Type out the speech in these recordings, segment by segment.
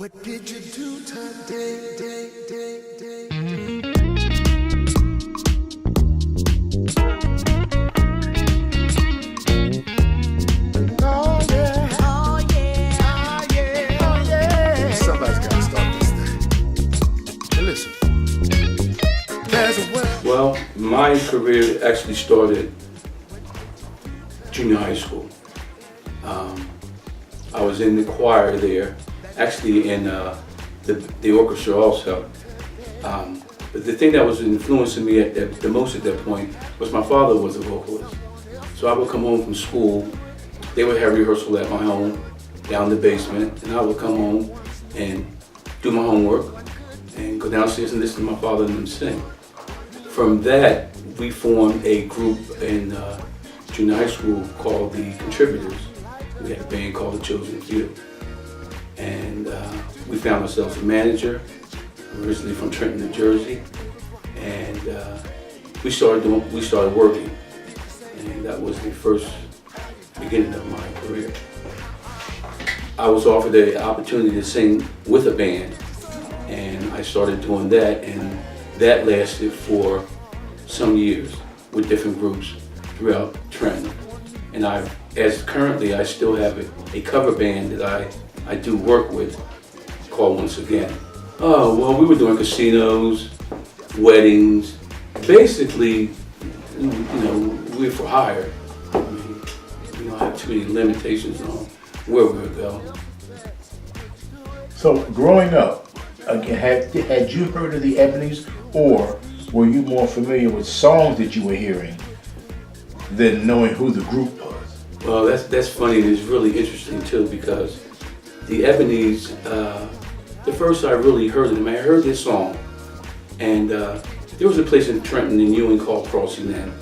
What did you do today? Oh yeah, oh yeah, oh yeah, oh yeah. Somebody's gotta start this thing. Hey, listen, there's a world. Well, my career actually started junior high school. I was in the choir there, actually in the orchestra also. But the thing that was influencing me the most at that point was my father was a vocalist. So I would come home from school, they would have rehearsal at my home, down the basement, and I would come home and do my homework and go downstairs and listen to my father and them sing. From that, we formed a group in junior high school called the Contributors. We had a band called The Chosen Few. And we found ourselves a manager, originally from Trenton, New Jersey. And we started working. And that was the first beginning of my career. I was offered the opportunity to sing with a band, and I started doing that, and that lasted for some years with different groups throughout Trenton. And currently I still have a cover band that I do work with called Once Again. Oh, well, we were doing casinos, weddings. Basically, you know, we're for hire. I mean, we don't have too many limitations on where we'll go. So growing up, had you heard of the Ebonys, or were you more familiar with songs that you were hearing than knowing who the group was? Well, that's funny, and it's really interesting too, because the Ebonys, the first I really heard of them, I heard this song, and there was a place in Trenton and Ewing called Crossing Inn.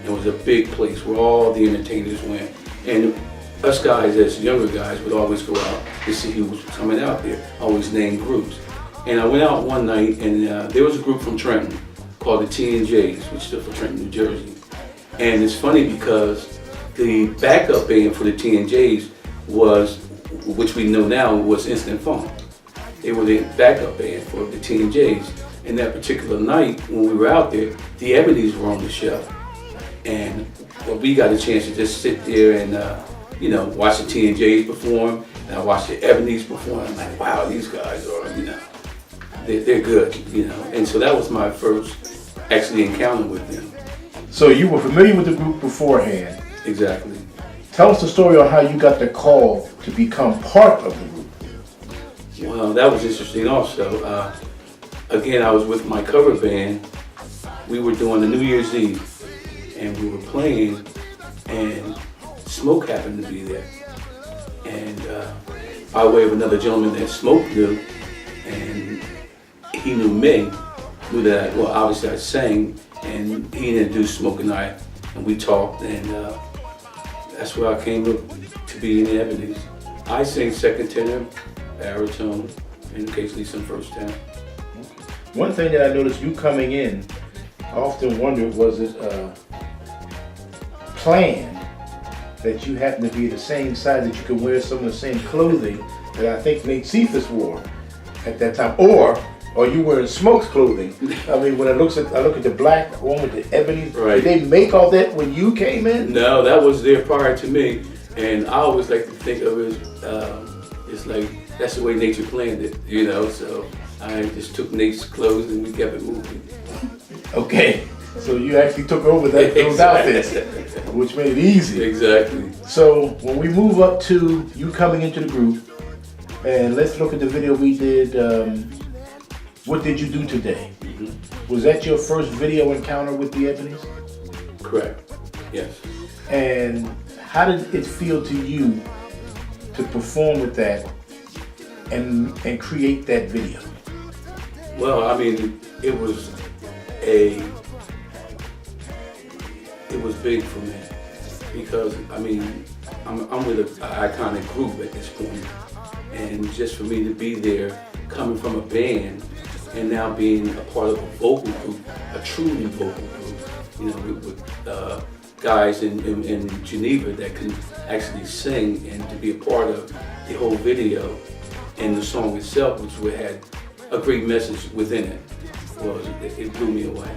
It was a big place where all the entertainers went, and us guys as younger guys would always go out to see who was coming out there, always name groups. And I went out one night, and there was a group from Trenton called the T&Js, which stood for Trenton, New Jersey. And it's funny because the backup band for the T&Js was, which we know now, was Instant Funk. They were the backup band for the T&Js. And that particular night when we were out there, the Ebonys were on the show. And well, we got a chance to just sit there and watch the T&Js perform, and I watched the Ebonys perform. I'm like, wow, these guys are, they're good, And so that was my first actually encounter with them. So you were familiar with the group beforehand. Exactly. Tell us the story on how you got the call to become part of the group. Well, that was interesting also. Again, I was with my cover band. We were doing a New Year's Eve, and we were playing, and Smoke happened to be there. And by way of another gentleman that Smoke knew, and he knew me, knew that, well, obviously I sang, and he introduced Smoke and I, and we talked, and that's where I came to be in the Ebonys. I sing second tenor, baritone, and occasionally some first tenor. One thing that I noticed you coming in, I often wondered, was it planned that you happen to be the same size, that you could wear some of the same clothing that I think Nate Cephas wore at that time, or are you wearing Smoke's clothing? I mean, when I look at the black one with the ebony, right. Did they make all that when you came in? No, that was there prior to me, and I always like to think of it as it's like that's the way nature planned it, So I just took Nate's clothes and we kept it moving. Okay, so you actually took over those outfits, which made it easy. Exactly. So when we move up to you coming into the group, and let's look at the video we did. What Did You Do Today? Mm-hmm. Was that your first video encounter with the Ebonys? Correct. Yes. And how did it feel to you to perform with that and create that video? Well, I mean, it was big for me because I'm with an iconic group at this point, and just for me to be there, coming from a band, and now being a part of a vocal group, a truly vocal group, with guys in Geneva that can actually sing, and to be a part of the whole video, and the song itself, which had a great message within it, it blew me away.